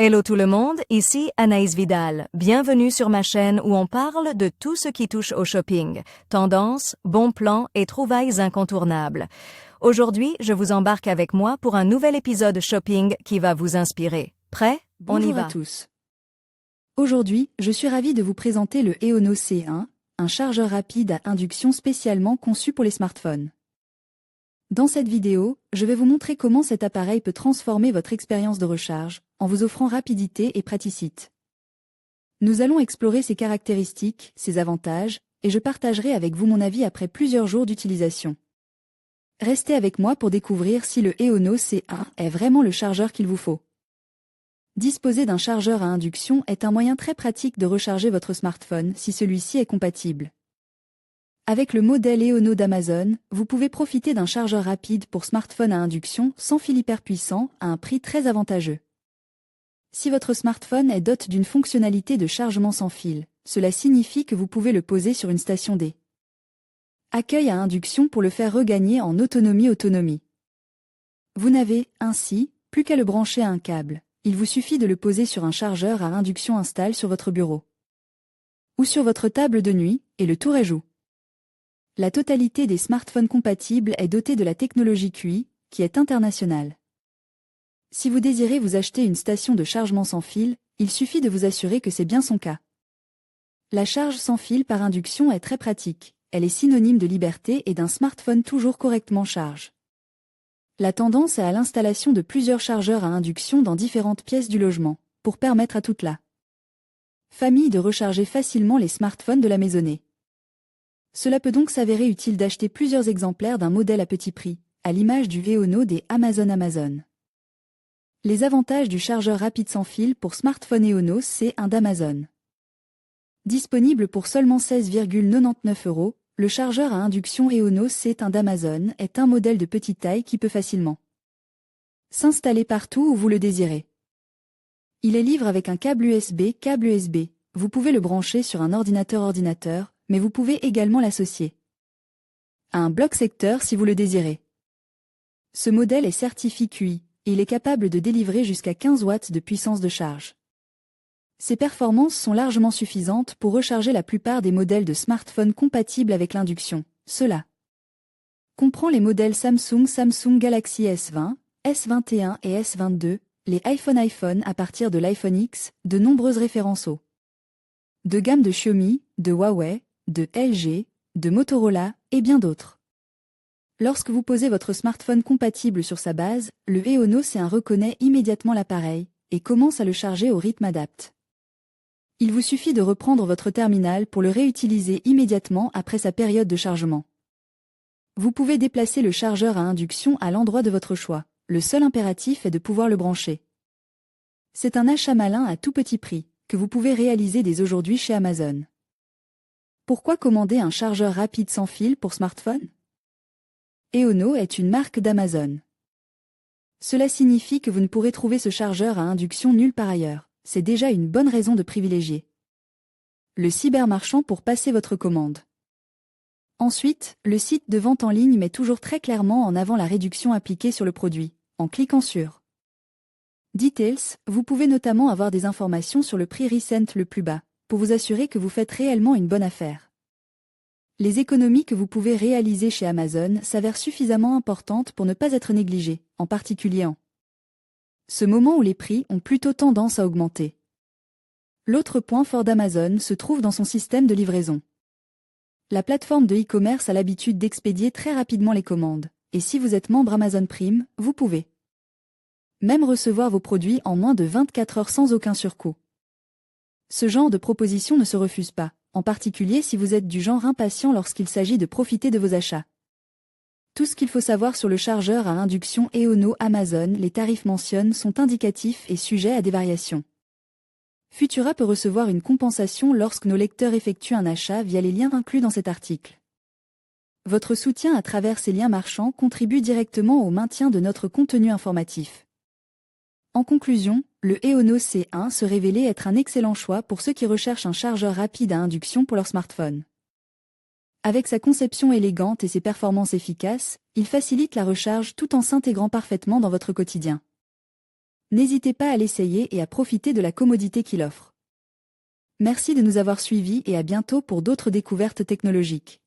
Hello tout le monde, ici Anaïs Vidal. Bienvenue sur ma chaîne où on parle de tout ce qui touche au shopping, tendances, bons plans et trouvailles incontournables. Aujourd'hui, je vous embarque avec moi pour un nouvel épisode shopping qui va vous inspirer. Prêt? On y Bonjour va. à tous. Aujourd'hui, je suis ravie de vous présenter le Eono C1, un chargeur rapide à induction spécialement conçu pour les smartphones. Dans cette vidéo, je vais vous montrer comment cet appareil peut transformer votre expérience de recharge, en vous offrant rapidité et praticité. Nous allons explorer ses caractéristiques, ses avantages, et je partagerai avec vous mon avis après plusieurs jours d'utilisation. Restez avec moi pour découvrir si le Eono C1 est vraiment le chargeur qu'il vous faut. Disposer d'un chargeur à induction est un moyen très pratique de recharger votre smartphone si celui-ci est compatible. Avec le modèle Eono d'Amazon, vous pouvez profiter d'un chargeur rapide pour smartphone à induction sans fil hyper puissant à un prix très avantageux. Si votre smartphone est doté d'une fonctionnalité de chargement sans fil, cela signifie que vous pouvez le poser sur une station D. Accueil à induction pour le faire regagner en autonomie. Vous n'avez, ainsi, plus qu'à le brancher à un câble. Il vous suffit de le poser sur un chargeur à induction installé sur votre bureau ou sur votre table de nuit, et le tour est joué. La totalité des smartphones compatibles est dotée de la technologie QI, qui est internationale. Si vous désirez vous acheter une station de chargement sans fil, il suffit de vous assurer que c'est bien son cas. La charge sans fil par induction est très pratique, elle est synonyme de liberté et d'un smartphone toujours correctement chargé. La tendance est à l'installation de plusieurs chargeurs à induction dans différentes pièces du logement, pour permettre à toute la famille de recharger facilement les smartphones de la maisonnée. Cela peut donc s'avérer utile d'acheter plusieurs exemplaires d'un modèle à petit prix, à l'image du Eono des Amazon. Les avantages du chargeur rapide sans fil pour smartphone Eono C1 d'Amazon. Disponible pour seulement 16,99 €, le chargeur à induction Eono C1 d'Amazon est un modèle de petite taille qui peut facilement s'installer partout où vous le désirez. Il est livré avec un câble USB, vous pouvez le brancher sur un ordinateur, mais vous pouvez également l'associer à un bloc secteur si vous le désirez. Ce modèle est certifié QI, et il est capable de délivrer jusqu'à 15 watts de puissance de charge. Ces performances sont largement suffisantes pour recharger la plupart des modèles de smartphones compatibles avec l'induction. Cela comprend les modèles Samsung Galaxy S20, S21 et S22, les iPhone à partir de l'iPhone X, de nombreuses références de gamme de Xiaomi, de Huawei, de LG, de Motorola, et bien d'autres. Lorsque vous posez votre smartphone compatible sur sa base, le Eono C1 reconnaît immédiatement l'appareil, et commence à le charger au rythme adapté. Il vous suffit de reprendre votre terminal pour le réutiliser immédiatement après sa période de chargement. Vous pouvez déplacer le chargeur à induction à l'endroit de votre choix, le seul impératif est de pouvoir le brancher. C'est un achat malin à tout petit prix, que vous pouvez réaliser dès aujourd'hui chez Amazon. Pourquoi commander un chargeur rapide sans fil pour smartphone? Eono est une marque d'Amazon. Cela signifie que vous ne pourrez trouver ce chargeur à induction nulle part ailleurs, c'est déjà une bonne raison de privilégier le cybermarchand pour passer votre commande. Ensuite, le site de vente en ligne met toujours très clairement en avant la réduction appliquée sur le produit, en cliquant sur Details, vous pouvez notamment avoir des informations sur le prix recent le plus bas, pour vous assurer que vous faites réellement une bonne affaire. Les économies que vous pouvez réaliser chez Amazon s'avèrent suffisamment importantes pour ne pas être négligées, en particulier en ce moment où les prix ont plutôt tendance à augmenter. L'autre point fort d'Amazon se trouve dans son système de livraison. La plateforme de e-commerce a l'habitude d'expédier très rapidement les commandes, et si vous êtes membre Amazon Prime, vous pouvez même recevoir vos produits en moins de 24 heures sans aucun surcoût. Ce genre de proposition ne se refuse pas, en particulier si vous êtes du genre impatient lorsqu'il s'agit de profiter de vos achats. Tout ce qu'il faut savoir sur le chargeur à induction Eono Amazon, les tarifs mentionnés sont indicatifs et sujets à des variations. Futura peut recevoir une compensation lorsque nos lecteurs effectuent un achat via les liens inclus dans cet article. Votre soutien à travers ces liens marchands contribue directement au maintien de notre contenu informatif. En conclusion, le Eono C1 se révélait être un excellent choix pour ceux qui recherchent un chargeur rapide à induction pour leur smartphone. Avec sa conception élégante et ses performances efficaces, il facilite la recharge tout en s'intégrant parfaitement dans votre quotidien. N'hésitez pas à l'essayer et à profiter de la commodité qu'il offre. Merci de nous avoir suivis et à bientôt pour d'autres découvertes technologiques.